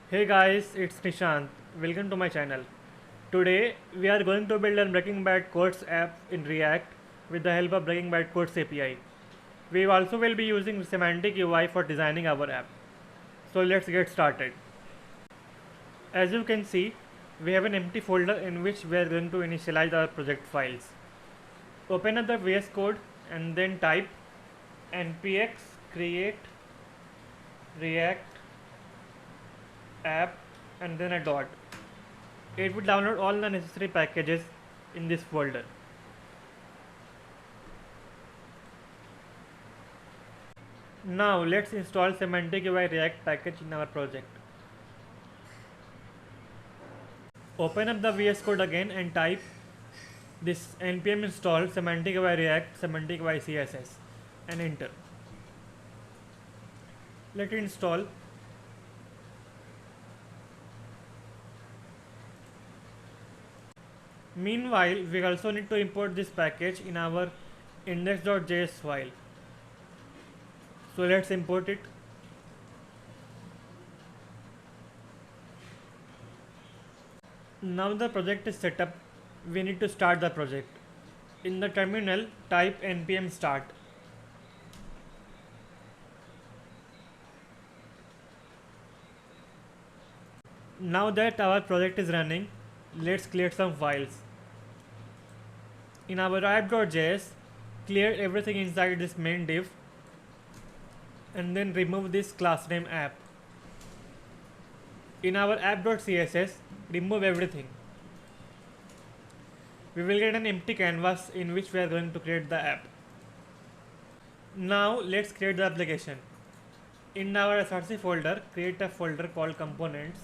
Hey guys, it's Nishant. Welcome to my channel. Today we are going to build a Breaking Bad Codes app in React with the help of Breaking Bad Codes API. We also will be using Semantic UI for designing our app. So let's get started. As you can see, we have an empty folder in which we are going to initialize our project files. Open up the VS Code and then type npx create react app and then a dot. It will download all the necessary packages in this folder. Now let's install Semantic UI React package in our project. Open up the VS Code again and type this npm install Semantic UI React Semantic UI CSS and enter. Let it install. Meanwhile, we also need to import this package in our index.js file. So let's import it. Now the project is set up, we need to start the project. In the terminal, type npm start. Now that our project is running, let's clear some files. In our app.js, clear everything inside this main div and then remove this class name app. In our app.css, remove everything. We will get an empty canvas in which we are going to create the app. Now let's create the application. In our src folder, create a folder called components,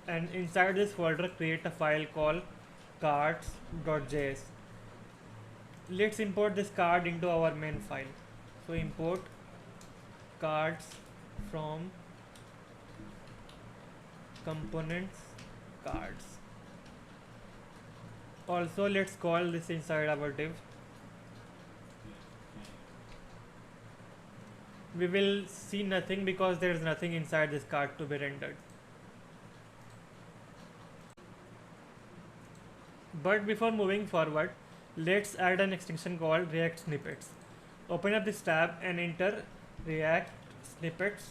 and inside this folder create a file called cards.js. Let's import this card into our main file. So import cards from components cards. Also let's call this inside our div. We will see nothing because there is nothing inside this card to be rendered. But before moving forward, let's add an extension called React Snippets. Open up this tab and enter React Snippets.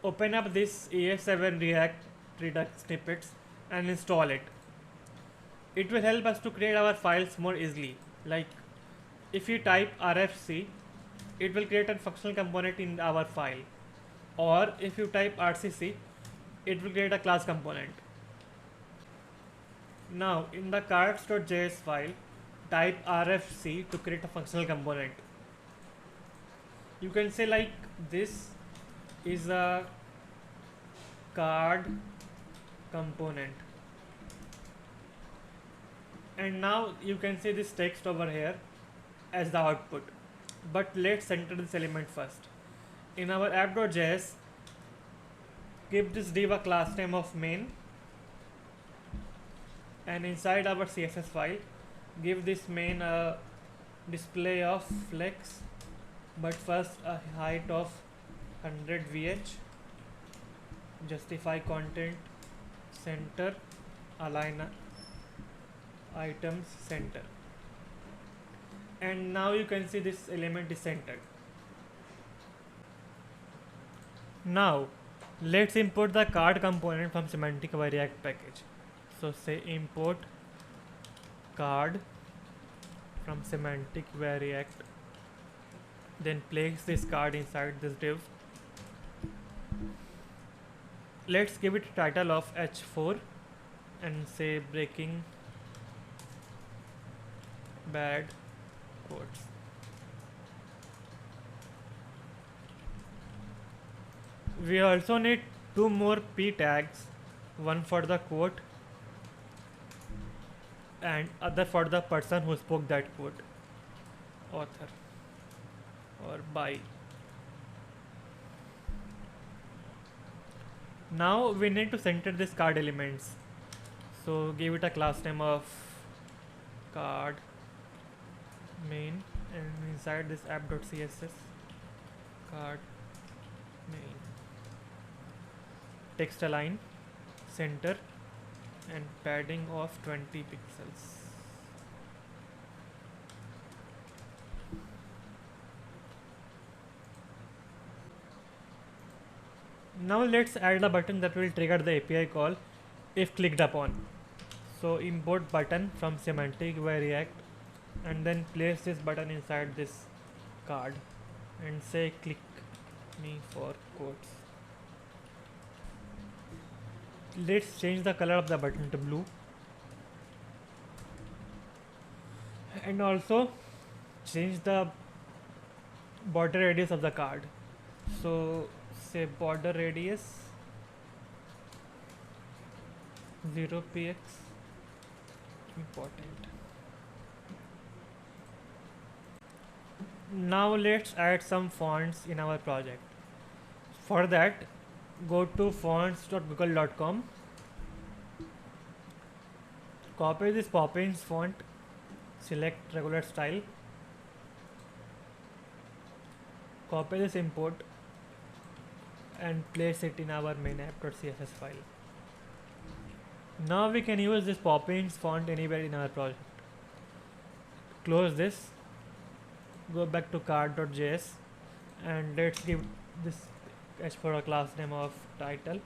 Open up this ES7 React Redux Snippets and install it. It will help us to create our files more easily. Like if you type RFC, it will create a functional component in our file. Or if you type RCC, it will create a class component. Now in the cards.js file, type RFC to create a functional component. You can say like this is a card component, and now you can see this text over here as the output. But let's center this element first. In our app.js, give this div a class name of main, and inside our css file give this main a display of flex, but first a height of 100 vh, justify content, center, align items center, and now you can see this element is centered. Now let's import the card component from Semantic UI React package. So say import card from Semantic UI React, then place this card inside this div. Let's give it a title of h4 and say Breaking Bad Codes. We also need two more p tags, one for the quote and other for the person who spoke that quote, author or by. Now we need to center this card elements, so give it a class name of card main, and inside this app.css card main text align center and padding of 20 pixels. Now let's add a button that will trigger the API call if clicked upon. So import button from semantic by React and then place this button inside this card and say click me for quotes. Let's change the color of the button to blue and also change the border radius of the card. So say border radius 0px important. Now let's add some fonts in our project. For that, go to fonts.google.com, copy this Poppins font, select regular style, copy this import and place it in our main app.css file. Now we can use this Poppins font anywhere in our project. Close this, go back to card.js and let's give this as for a class name of title,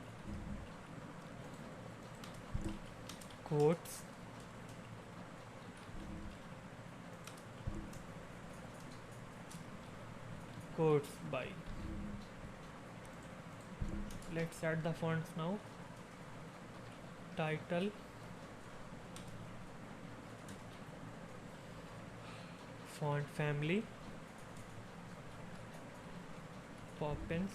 quotes, quotes by. Let's add the fonts now. Title, font family, Poppins,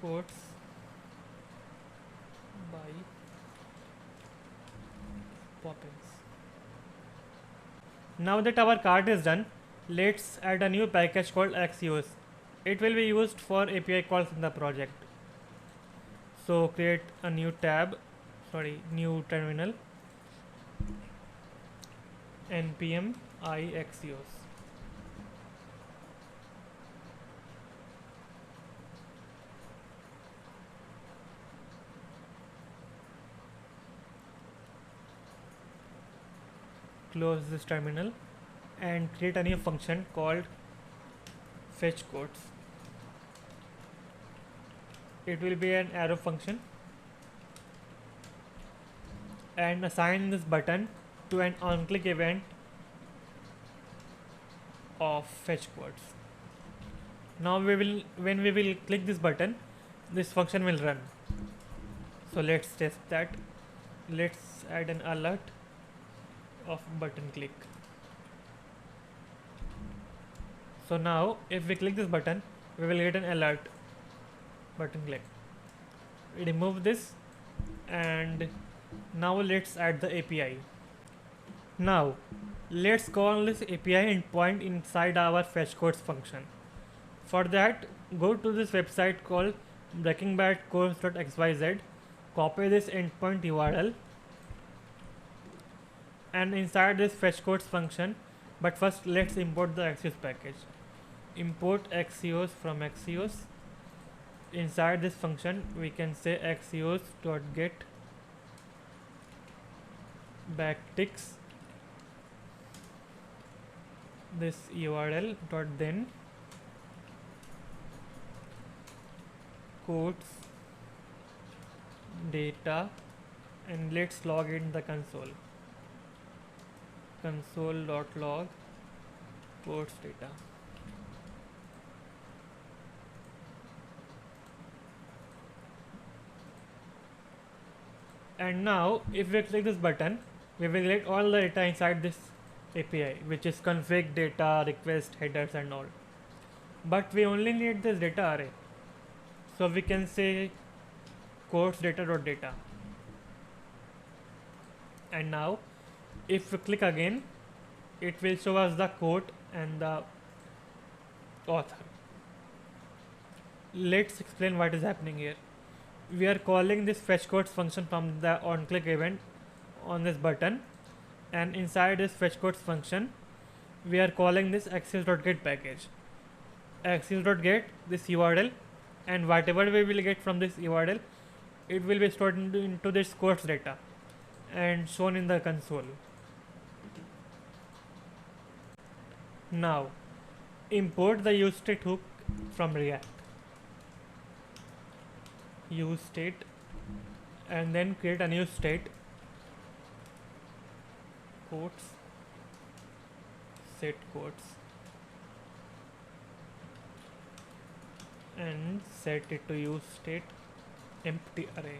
quotes by Poppins. Now that our card is done, let's add a new package called Axios. It will be used for API calls in the project. So create a new new terminal, npm Axios. Close this terminal and create a new function called fetch quotes. It will be an arrow function and assign this button to an on-click event of fetch quotes. Now when we will click this button, this function will run. So let's test that. Let's add an alert of button click. So now if we click this button, we will get an alert button click. We remove this and now let's add the API. Now let's call this API endpoint inside our fetch quotes function. For that, go to this website called breakingbadcodes.xyz, copy this endpoint URL and inside this fetch quotes function, but first let's import the Axios package. Import Axios from Axios. Inside this function we can say axios.get backticks this URL dot then quotes data and let's log in the console.log quotes data. And now if we click this button, we will get all the data inside this API, which is config, data, request, headers and all. But we only need this data array. So we can say quotes data.data. And now if we click again, it will show us the quote and the author. Let's explain what is happening here. We are calling this fetch quotes function from the on-click event on this button, and inside this fetch quotes function we are calling this axios.get package. Axios.get this URL, and whatever we will get from this URL, it will be stored into this quotes data and shown in the console. Now import the useState hook from React. useState, and then create a new state, quotes, set quotes, and set it to useState empty array.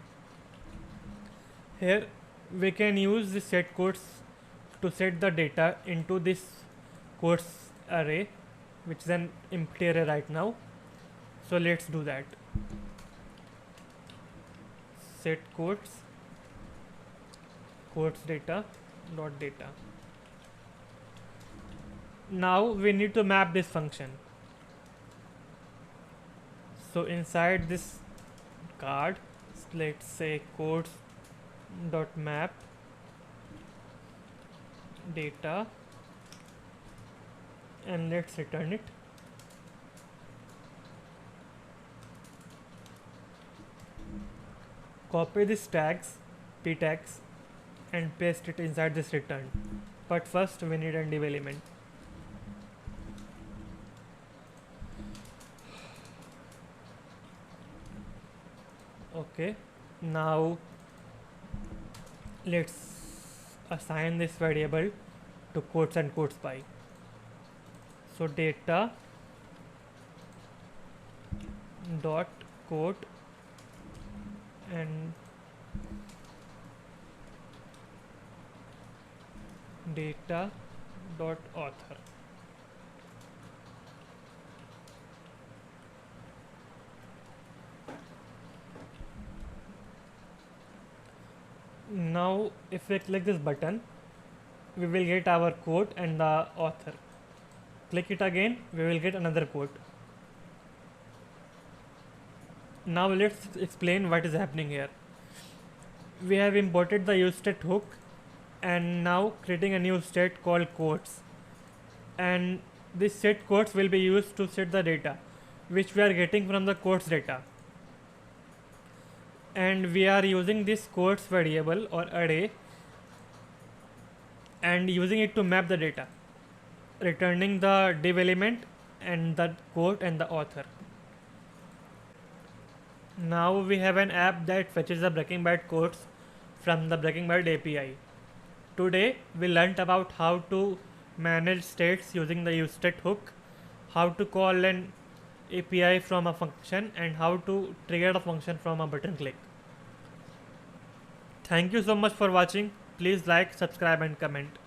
Here we can use the set quotes to set the data into this quotes array, which is an empty array right now. So let's do that. Set quotes data dot data. Now we need to map this function. So inside this card, let's say quotes dot map data, and let's return it. Copy these tags, p tags, and paste it inside this return. But first we need a div element. Okay, now let's assign this variable to quotes and quotes by. So data dot quote and data dot author. Now if we click this button, we will get our quote and the author. Click it again, we will get another quote. Now let's explain what is happening here. We have imported the useState hook and now creating a new state called quotes, and this set quotes will be used to set the data which we are getting from the quotes data, and we are using this quotes variable or array and using it to map the data, returning the div element and the quote and the author. Now we have an app that fetches the Breaking Bad quotes from the Breaking Bad API. Today we learnt about how to manage states using the useState hook, how to call an API from a function, and how to trigger a function from a button click. Thank you so much for watching. Please like, subscribe and comment.